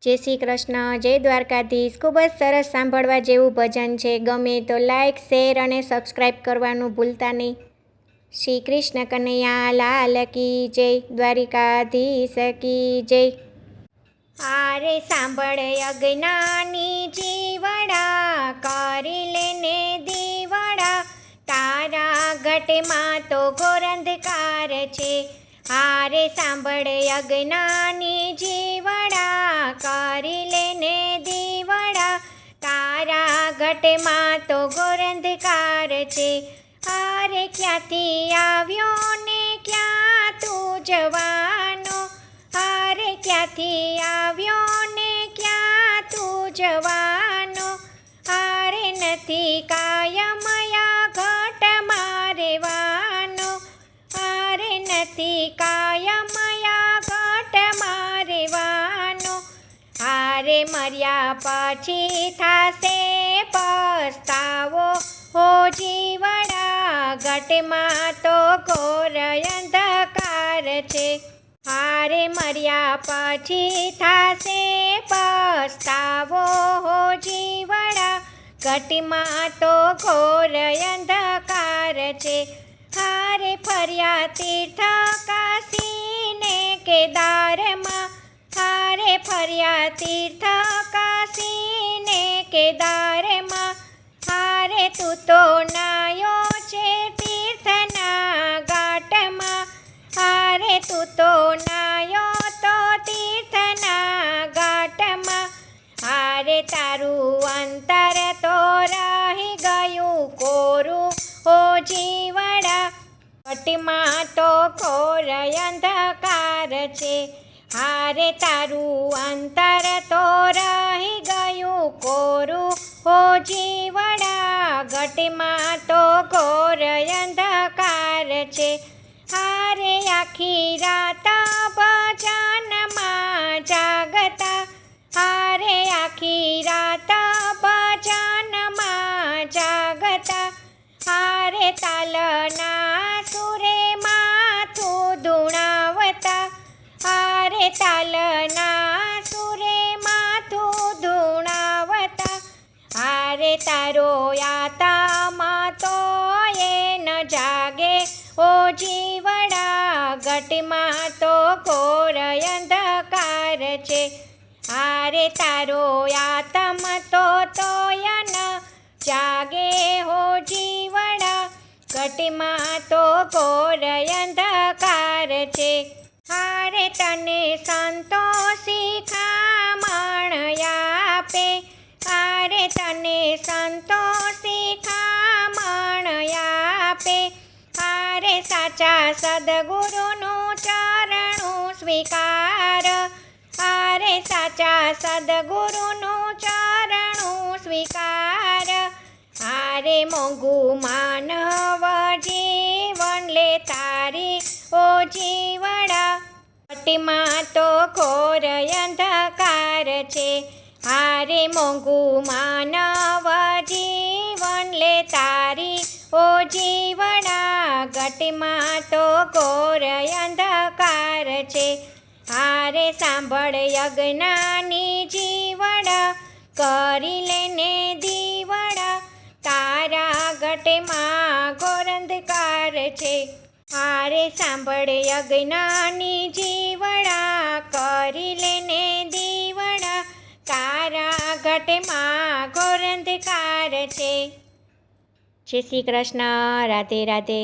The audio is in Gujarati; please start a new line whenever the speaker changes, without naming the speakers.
જય શ્રી કૃષ્ણ, જય દ્વારકાધીશ. ખૂબ જ સરસ સાંભળવા જેવું ભજન છે. ગમે તો લાઈક, શેર અને સબસ્ક્રાઈબ કરવાનું ભૂલતા નહીં. શ્રી કૃષ્ણ કનૈયા લાલ કી જય, દ્વારિકાધીશ કી જય. આરે સાંભળ અજ્ઞાની જીવડા, કરી લેને દીવડા, તારા ઘટમાં તો ઘોર અંધકાર છે. આરે સાંભળ અજ્ઞાની જીવડા, કરી લેને દીવડા, તારા ઘટમાં તો ઘોર અંધકાર છે. આરે ક્યાંથી આવ્યો ને ક્યાં તું જવાનો, આરે ક્યાંથી આવ્યો ને ક્યાં તું જવાનો, આરે નથી કાયમયા ઘટમાં રહેવાનો, આરે નથી કાયમયા ઘટમાં રહેવાનો, આરે મર્યા પછી થાશે પસ્તાવો, હો જીવડા ઘટમાં તો ઘોર અંધકાર છે. આરે મર્યા પછી થાશે પસ્તાવો, હો જીવડા ઘટમાં તો ઘોર અંધકાર છે. હારે ફર્યા તીર્થ કાશીને કેદારમાં, હારે ફર્યા તીર્થ કાશીને કેદારમાં, હારે તું તો નાયો છે તીર્થના ઘાટમાં, હારે તું તો નાયો તો તીર્થના ઘાટમાં, હારે તારું અંતર તો રહી ગયું કોરું, હો જીવડા ઘટમાં તો ઘોર અંધકાર છે. હારે તારું અંતર તો રહી ગયું કોરું, હો જીવડા ઘટમાં તો ઘોર અંધકાર છે. હારે આખી રાત ભજનમાં જાગતા, હારે આખી રાત ભજનમાં જાગતા, હારે તાલના સુરે માથું ધૂણાવતા, હારે તાલના સુરે માથું ધૂણાવતા, હારે તારો આત્મા તો એ ન જાગે, ઓ જીવડા ઘટમાં તો ઘોર અંધકાર છે. હારે તારો આત્મા તો તોય ન જાગે, હો જીવડા ઘટમાં તો ઘોર અંધકાર છે. હારે તને સંતો શિખામણ આપે, હારે તને સંતો શિખામણ આપે, હારે સાચા સદગુરુનું ચરણું સ્વીકાર, હારે સાચા સદગુરુનું ચરણું સ્વીકાર, હારે મોંઘું માનવ જીવન લે તારી, ઓ જીવડા ઘટમાં તો ઘોર અંધકાર છે. હારે મોંઘું માનવ જીવન લે તારી, ઓ જીવડા ઘટમાં તો ઘોર અંધકાર છે. હારે સાંભળ અજ્ઞાની જીવડા, કરી લેને દીવડા, તારા ઘટમાં ઘોર અંધકાર છે. હારે સાંભળ અજ્ઞાની જીવડા, કરી લેને દીવડા, તારા ઘટમાં ઘોર અંધકાર છે. જય શ્રી કૃષ્ણ. રાધે રાધે.